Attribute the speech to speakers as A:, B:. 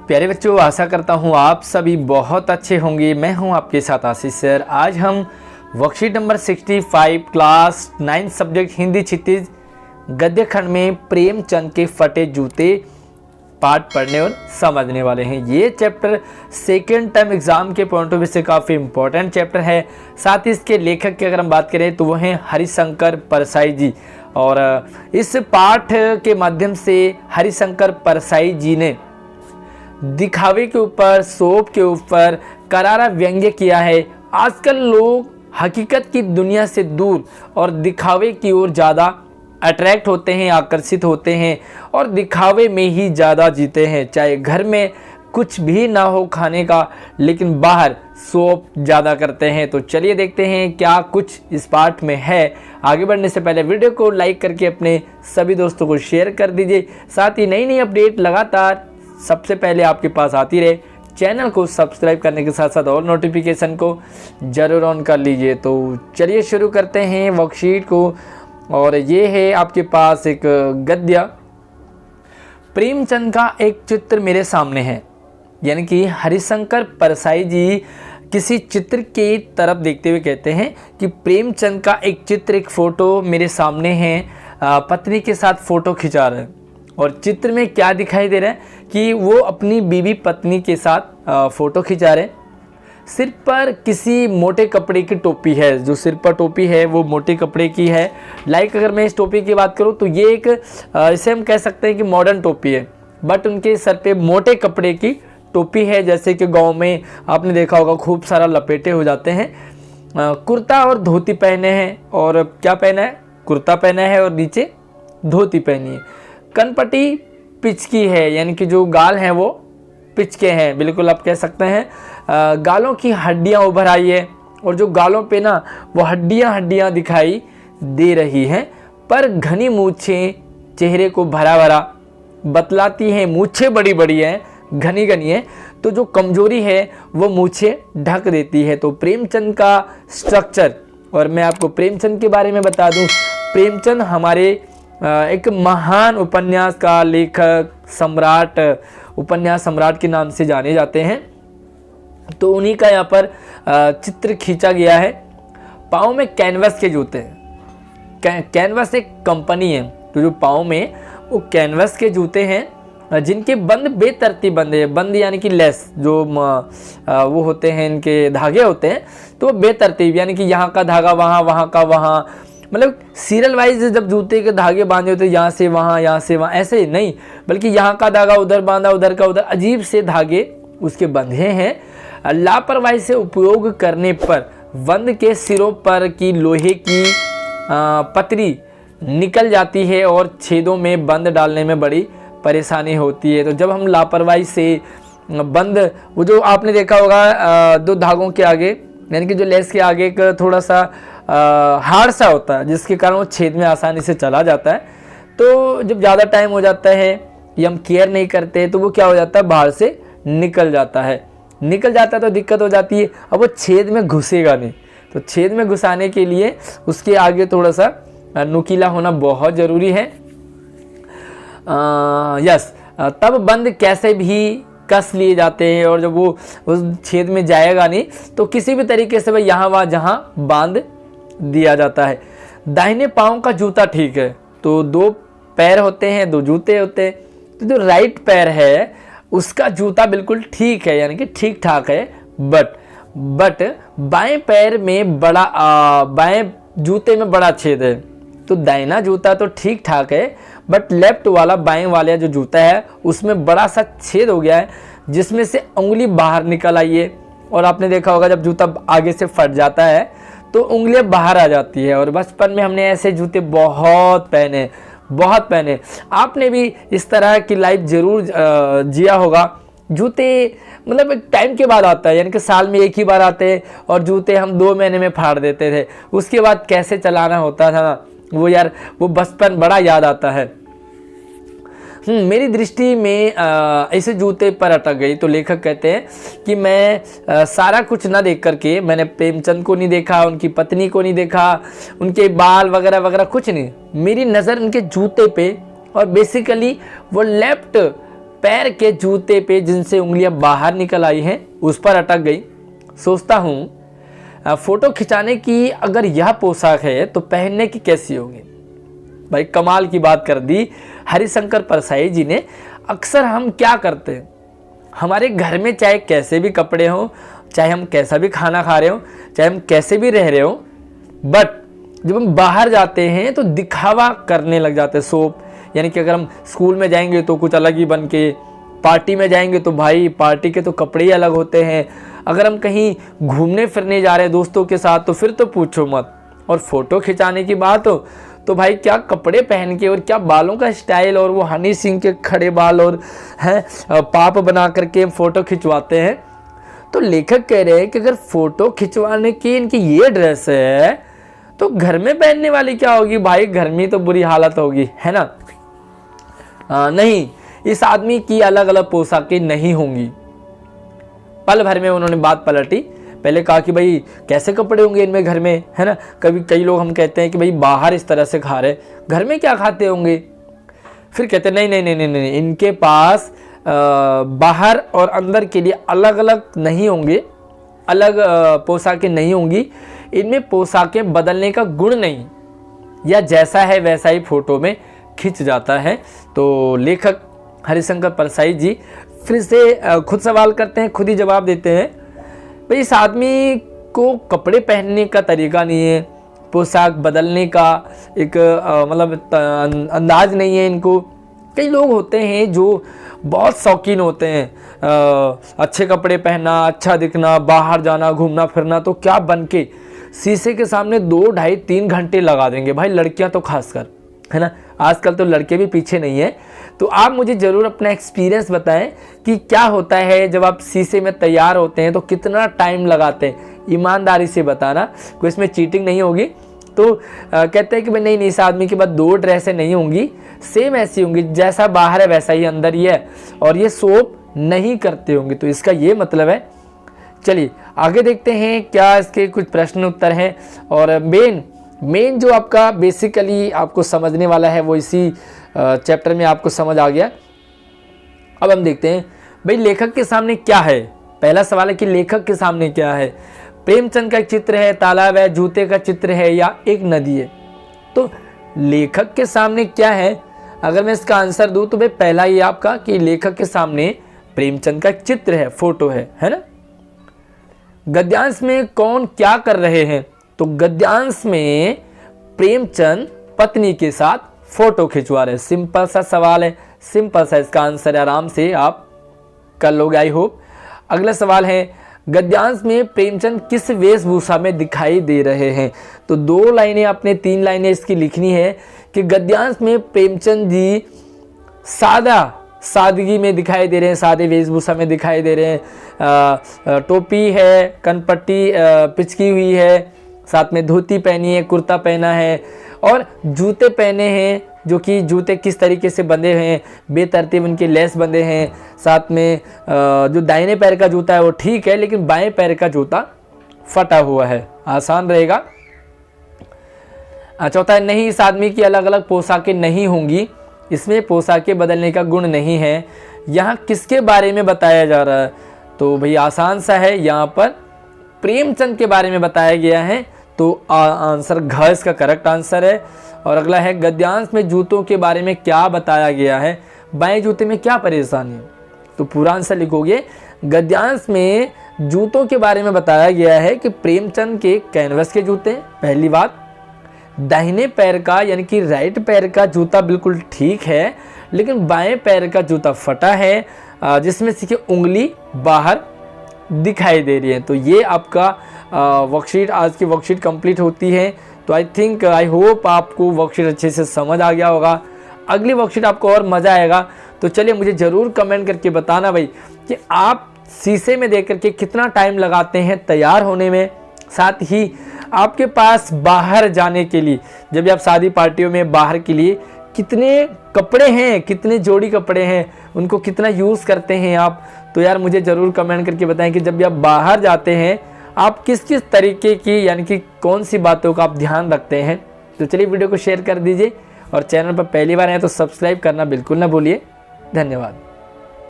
A: प्यारे बच्चों, आशा करता हूँ आप सभी बहुत अच्छे होंगे। मैं हूँ आपके साथ आशीष सर। आज हम worksheet number 65 class 9 subject Hindi Kshitij गद्य खंड में प्रेमचंद के फटे जूते पाठ पढ़ने और समझने वाले हैं। ये चैप्टर सेकेंड टर्म एग्जाम के पॉइंट ऑफ व्यू से काफ़ी इंपॉर्टेंट चैप्टर है। साथ ही इसके लेखक की अगर हम बात करें तो वो हैं हरिशंकर परसाई जी। और इस पाठ के माध्यम से हरिशंकर परसाई जी ने दिखावे के ऊपर, शोभ के ऊपर करारा व्यंग्य किया है। आजकल लोग हकीकत की दुनिया से दूर और दिखावे की ओर ज़्यादा अट्रैक्ट होते हैं, आकर्षित होते हैं और दिखावे में ही ज़्यादा जीते हैं। चाहे घर में कुछ भी ना हो खाने का, लेकिन बाहर शोप ज़्यादा करते हैं। तो चलिए देखते हैं क्या कुछ इस पाठ में है। आगे बढ़ने से पहले वीडियो को लाइक करके अपने सभी दोस्तों को शेयर कर दीजिए। साथ ही नई नई अपडेट लगातार सबसे पहले आपके पास आती रहे। चैनल को सब्सक्राइब करने के साथ साथ और नोटिफिकेशन को ज़रूर ऑन कर लीजिए। तो चलिए शुरू करते हैं वर्कशीट को। और ये है आपके पास एक गद्य। प्रेमचंद का एक चित्र मेरे सामने है, यानी कि हरिशंकर परसाई जी किसी चित्र की तरफ देखते हुए कहते हैं कि प्रेमचंद का एक चित्र, एक फ़ोटो मेरे सामने है। पत्नी के साथ फ़ोटो खिंचा रहे हैं और चित्र में क्या दिखाई दे रहा है कि वो अपनी बीवी पत्नी के साथ फ़ोटो खिंचा रहे हैं। सिर पर किसी मोटे कपड़े की टोपी है। जो सिर पर टोपी है वो मोटे कपड़े की है। अगर मैं इस टोपी की बात करूँ तो ये एक इसे हम कह सकते हैं कि मॉडर्न टोपी है, बट उनके सर पे मोटे कपड़े की टोपी है। जैसे कि गांव में आपने देखा होगा खूब सारा लपेटे हो जाते हैं। कुर्ता और धोती पहने हैं। और क्या पहना है? कुर्ता पहना है और नीचे धोती पहनी है। कनपटी पिचकी है, यानी कि जो गाल हैं वो पिचके हैं, बिल्कुल आप कह सकते हैं। गालों की हड्डियां उभर आई है और जो गालों पे ना वो हड्डियां दिखाई दे रही हैं, पर घनी मूछें चेहरे को भरा भरा बतलाती हैं। मूछें बड़ी बड़ी हैं, घनी घनी है, तो जो कमजोरी है वो मूछें ढक देती है। तो प्रेमचंद का स्ट्रक्चर, और मैं आपको प्रेमचंद के बारे में बता दूं, प्रेमचंद हमारे एक महान उपन्यास का लेखक, सम्राट, उपन्यास सम्राट के नाम से जाने जाते हैं। तो उन्हीं का यहाँ पर चित्र खींचा गया है। पाँव में कैनवस के जूते हैं। कैनवस एक कंपनी है, तो जो पाँव में वो कैनवस के जूते हैं जिनके बंद बेतरतीब बंद है। बंद यानी कि लेस, जो वो होते हैं, इनके धागे होते हैं तो बेतरतीब, यानी कि यहाँ का धागा वहाँ, वहाँ का वहाँ, मतलब सीरियल वाइज जब जूते के धागे बांधे होते हैं, यहाँ से वहाँ, यहाँ से वहाँ, ऐसे ही नहीं, बल्कि यहाँ का धागा उधर बांधा, उधर का उधर, अजीब से धागे उसके बंधे हैं। लापरवाही से उपयोग करने पर बंद के सिरों पर की लोहे की पतरी निकल जाती है और छेदों में बंद डालने में बड़ी परेशानी होती है। तो जब हम लापरवाही से बंद, वो जो आपने देखा होगा दो धागों के आगे, यानी कि जो लेस के आगे एक थोड़ा सा हार्ड सा होता है, जिसके कारण वो छेद में आसानी से चला जाता है। तो जब ज़्यादा टाइम हो जाता है या हम केयर नहीं करते तो वो क्या हो जाता है, बाहर से निकल जाता है तो दिक्कत हो जाती है। अब वो छेद में घुसेगा नहीं, तो छेद में घुसाने के लिए उसके आगे थोड़ा सा नुकीला होना बहुत ज़रूरी है। तब बंद कैसे भी कस लिए जाते हैं और जब वो उस छेद में जाएगा नहीं तो किसी भी तरीके से भाई यहाँ वहाँ जहाँ बांध दिया जाता है। दाहिने पाँव का जूता ठीक है, तो दो पैर होते हैं, दो जूते होते हैं। तो जो राइट पैर है उसका जूता बिल्कुल ठीक है, यानी कि ठीक ठाक है। बट बाएं पैर में बड़ा बाएं जूते में बड़ा छेद है। तो दाहिना जूता तो ठीक ठाक है, बट लेफ्ट वाला, बाएं वाला जो जूता है उसमें बड़ा सा छेद हो गया है, जिसमें से उंगली बाहर निकल आई है। और आपने देखा होगा जब जूता आगे से फट जाता है तो उंगलियां बाहर आ जाती है। और बचपन में हमने ऐसे जूते बहुत पहने। आपने भी इस तरह की लाइफ जरूर जिया होगा। जूते मतलब एक टाइम के बाद आता है, यानी कि साल में एक ही बार आते हैं और जूते हम 2 महीने में फाड़ देते थे। उसके बाद कैसे चलाना होता था ना, वो बचपन बड़ा याद आता है। मेरी दृष्टि में ऐसे जूते पर अटक गई। तो लेखक कहते हैं कि मैं सारा कुछ ना देख करके, मैंने प्रेमचंद को नहीं देखा, उनकी पत्नी को नहीं देखा, उनके बाल वगैरह वगैरह कुछ नहीं। मेरी नज़र उनके जूते पे, और बेसिकली वो लेफ्ट पैर के जूते पे जिनसे उंगलियां बाहर निकल आई हैं उस पर अटक गई। सोचता हूँ फोटो खिंचाने की अगर यह पोशाक है तो पहनने की कैसी होगी। भाई कमाल की बात कर दी हरिशंकर परसाई जी ने। अक्सर हम क्या करते हैं, हमारे घर में चाहे कैसे भी कपड़े हों, चाहे हम कैसा भी खाना खा रहे हो, चाहे हम कैसे भी रह रहे हो, बट जब हम बाहर जाते हैं तो दिखावा करने लग जाते हैं। सोप यानी कि अगर हम स्कूल में जाएंगे तो कुछ अलग ही बन के, पार्टी में जाएंगे तो भाई पार्टी के तो कपड़े ही अलग होते हैं, अगर हम कहीं घूमने फिरने जा रहे हैं दोस्तों के साथ तो फिर तो पूछो मत। और फोटो खिंचाने की बात हो तो भाई क्या कपड़े पहन के और क्या बालों का स्टाइल, और वो हनी सिंह के खड़े बाल और हैं पाप बना करके हम फोटो खिंचवाते हैं। तो लेखक कह रहे हैं कि अगर फोटो खिंचवाने की इनकी ये ड्रेस है तो घर में पहनने वाली क्या होगी। भाई घर में तो बुरी हालत होगी, है ना। नहीं, इस आदमी की अलग अलग पोशाकें नहीं होंगी। पल भर में उन्होंने बात पलटी। पहले कहा कि भाई कैसे कपड़े होंगे इनमें घर में, है ना। कई लोग हम कहते हैं कि भाई बाहर इस तरह से खा रहे, घर में क्या खाते होंगे। फिर कहते नहीं नहीं नहीं नहीं नहीं, इनके पास बाहर और अंदर के लिए अलग अलग नहीं होंगे, अलग पोशाकें नहीं होंगी। इनमें पोशाकें बदलने का गुण नहीं, या जैसा है वैसा ही फोटो में खिंच जाता है। तो लेखक हरिशंकर परसाई जी फिर से खुद सवाल करते हैं, खुद ही जवाब देते हैं। भाई इस आदमी को कपड़े पहनने का तरीका नहीं है, पोशाक बदलने का एक मतलब अंदाज नहीं है इनको। कई लोग होते हैं जो बहुत शौकीन होते हैं, अच्छे कपड़े पहनना, अच्छा दिखना, बाहर जाना, घूमना फिरना, तो क्या बन के शीशे के सामने 2, ढाई, 3 घंटे लगा देंगे। भाई लड़कियां तो खासकर, है ना, आजकल तो लड़के भी पीछे नहीं है। तो आप मुझे ज़रूर अपना एक्सपीरियंस बताएं कि क्या होता है जब आप शीशे में तैयार होते हैं तो कितना टाइम लगाते हैं। ईमानदारी से बताना, कोई इसमें चीटिंग नहीं होगी। तो कहते हैं कि भाई नहीं नहीं, इस आदमी के बाद 2 ड्रेसें नहीं होंगी, सेम ऐसी होंगी, जैसा बाहर है वैसा ही अंदर ही है, और ये सोप नहीं करते होंगे। तो इसका ये मतलब है। चलिए आगे देखते हैं क्या इसके कुछ प्रश्न उत्तर हैं। और मेन जो आपका बेसिकली आपको समझने वाला है वो इसी चैप्टर में आपको समझ आ गया। अब हम देखते हैं भाई लेखक के सामने क्या है। पहला सवाल है कि लेखक के सामने क्या है। प्रेमचंद का एक चित्र है, तालाब है, जूते का चित्र है, या एक नदी है। तो लेखक के सामने क्या है, अगर मैं इसका आंसर दूं तो भाई पहला ही आपका कि लेखक के सामने प्रेमचंद का चित्र है, फोटो है ना। गद्यांश में कौन क्या कर रहे हैं, तो गद्यांश में प्रेमचंद पत्नी के साथ फोटो खिंचवा रहे हैं। सिंपल सा सवाल है, सिंपल सा, इसका आंसर आराम से आप कर लोगे आई होप। अगला सवाल है गद्यांश में प्रेमचंद किस वेशभूषा में दिखाई दे रहे हैं। तो 2 लाइनें आपने 3 लाइनें इसकी लिखनी है कि गद्यांश में प्रेमचंद जी सादगी में दिखाई दे रहे हैं, सादे वेशभूषा में दिखाई दे रहे हैं। टोपी है, कनपट्टी पिचकी हुई है, साथ में धोती पहनी है, कुर्ता पहना है, और जूते पहने हैं, जो कि जूते किस तरीके से बंधे हैं, बेतरतीब उनके लेस बंधे हैं। साथ में जो दाहिने पैर का जूता है वो ठीक है, लेकिन बाएं पैर का जूता फटा हुआ है। आसान रहेगा। चौथा है नहीं, इस आदमी की अलग अलग पोशाकें नहीं होंगी, इसमें पोशाकें बदलने का गुण नहीं है। यहाँ किसके बारे में बताया जा रहा है, तो भाई आसान सा है, यहाँ पर प्रेमचंद के बारे में बताया गया है। तो आंसर घ इसका करेक्ट आंसर है। और अगला है गद्यांश में जूतों के बारे में क्या बताया गया है, बाएं जूते में क्या परेशानी है। तो पूरा आंसर लिखोगे गद्यांश में जूतों के बारे में बताया गया है कि प्रेमचंद के कैनवस के जूते, पहली बात। दाहिने पैर का यानी कि राइट पैर का जूता बिल्कुल ठीक है, लेकिन बाएं पैर का जूता फटा है, जिसमें से उंगली बाहर दिखाई दे रही है। तो ये आपका वर्कशीट, आज की वर्कशीट कंप्लीट होती है। तो आई होप आपको वर्कशीट अच्छे से समझ आ गया होगा। अगली वर्कशीट आपको और मज़ा आएगा। तो चलिए मुझे ज़रूर कमेंट करके बताना भाई कि आप शीशे में देख करके कितना टाइम लगाते हैं तैयार होने में। साथ ही आपके पास बाहर जाने के लिए, जब भी आप शादी पार्टियों में बाहर के लिए कितने कपड़े हैं, कितने जोड़ी कपड़े हैं, उनको कितना यूज़ करते हैं आप। तो यार मुझे ज़रूर कमेंट करके बताएं कि जब भी आप बाहर जाते हैं आप किस किस तरीके की यानी कि कौन सी बातों का आप ध्यान रखते हैं। तो चलिए वीडियो को शेयर कर दीजिए, और चैनल पर पहली बार आए तो सब्सक्राइब करना बिल्कुल ना भूलिए। धन्यवाद।